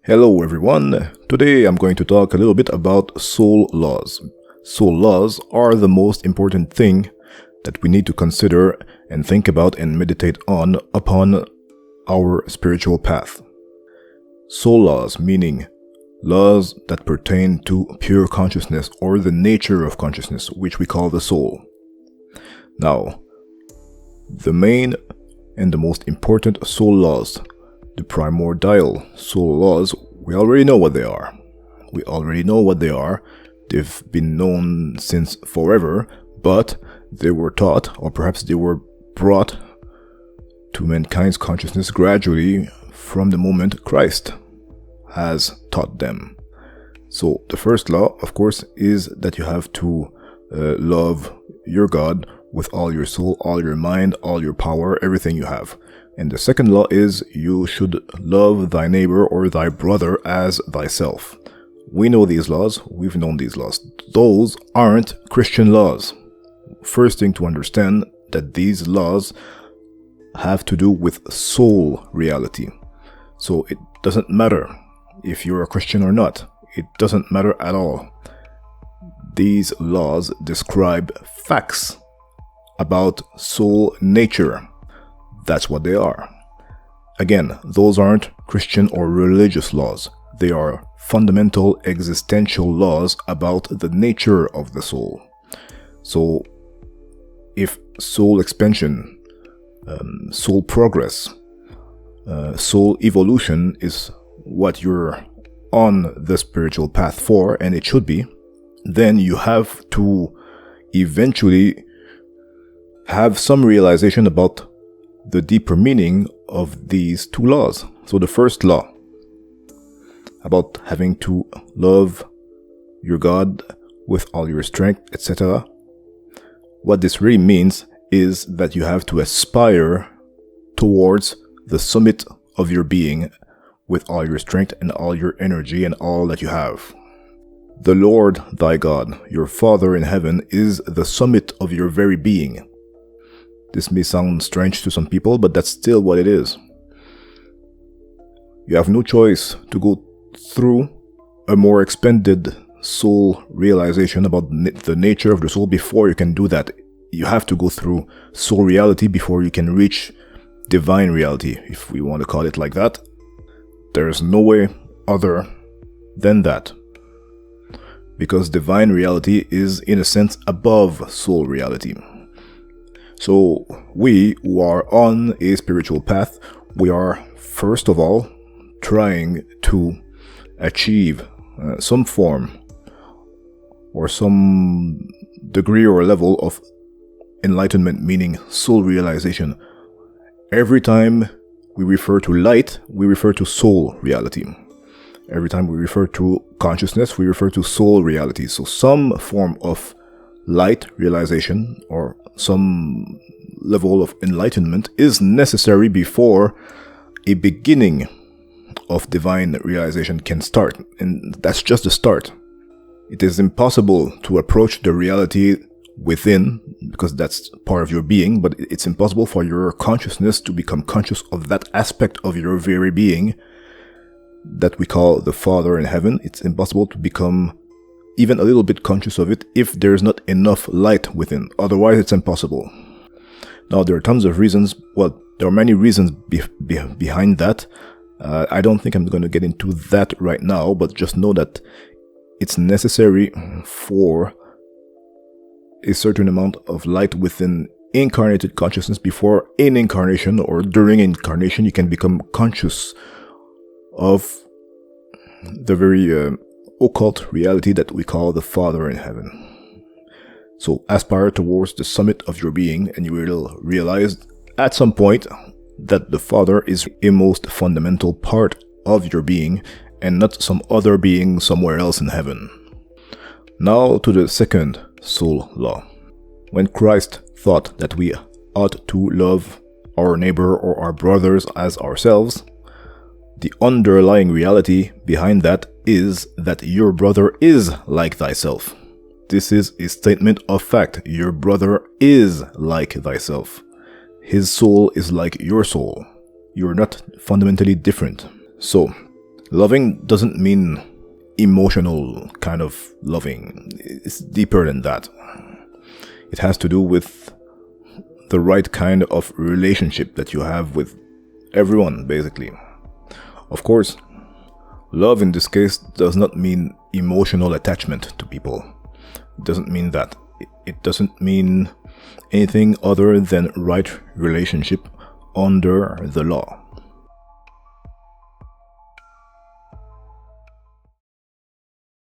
Hello everyone, today I'm going to talk a little bit about soul laws. Soul laws are the most important thing that we need to consider and think about and meditate on upon our spiritual path. Soul laws meaning laws that pertain to pure consciousness or the nature of consciousness, which we call the soul. Now, the main and the most important soul laws, the primordial soul laws, we already know what they are. They've been known since forever, but they were taught, or perhaps they were brought to mankind's consciousness gradually from the moment Christ has taught them. So the first law, of course, is that you have to love your God with all your soul, all your mind, all your power, everything you have. And the second law is you should love thy neighbor or thy brother as thyself. We know these laws. We've known these laws. Those aren't Christian laws. First thing to understand that these laws have to do with soul reality. So it doesn't matter if you're a Christian or not. It doesn't matter at all. These laws describe facts about soul nature. That's what they are. Again, those aren't Christian or religious laws. They are fundamental existential laws about the nature of the soul. So, if soul expansion, soul progress, soul evolution is what you're on the spiritual path for, and it should be, then you have to eventually have some realization about the deeper meaning of these two laws. So the first law, about having to love your God with all your strength, etc. What this really means is that you have to aspire towards the summit of your being with all your strength and all your energy and all that you have. The Lord thy God, your Father in heaven, is the summit of your very being. This may sound strange to some people, but that's still what it is. You have no choice to go through a more expanded soul realization about the nature of the soul before you can do that. You have to go through soul reality before you can reach divine reality, if we want to call it like that. There's no way other than that. Because divine reality is, in a sense, above soul reality. So we who are on a spiritual path, we are first of all trying to achieve some form or some degree or level of enlightenment, meaning soul realization. Every time we refer to light, we refer to soul reality. Every time we refer to consciousness, we refer to soul reality. So some form of light realization or some level of enlightenment is necessary before a beginning of divine realization can start. And that's just the start. It is impossible to approach the reality within, because that's part of your being, but it's impossible for your consciousness to become conscious of that aspect of your very being that we call the Father in heaven. It's impossible to become even a little bit conscious of it if there's not enough light within. Otherwise, it's impossible. Now, there are tons of reasons. Well, there are many reasons behind that. I don't think I'm going to get into that right now, but just know that it's necessary for a certain amount of light within incarnated consciousness before in incarnation or during incarnation you can become conscious of the very occult reality that we call the Father in heaven. So aspire towards the summit of your being and you will realize at some point that the Father is a most fundamental part of your being and not some other being somewhere else in heaven. Now to the second soul law. When Christ thought that we ought to love our neighbor or our brothers as ourselves, the underlying reality behind that is that your brother is like thyself. This is a statement of fact. Your brother is like thyself. His soul is like your soul. You're not fundamentally different. So, Loving doesn't mean emotional kind of loving. It's deeper than that. It has to do with the right kind of relationship that you have with everyone, basically. Of course, love in this case does not mean emotional attachment to people. It doesn't mean that. It doesn't mean anything other than right relationship under the law.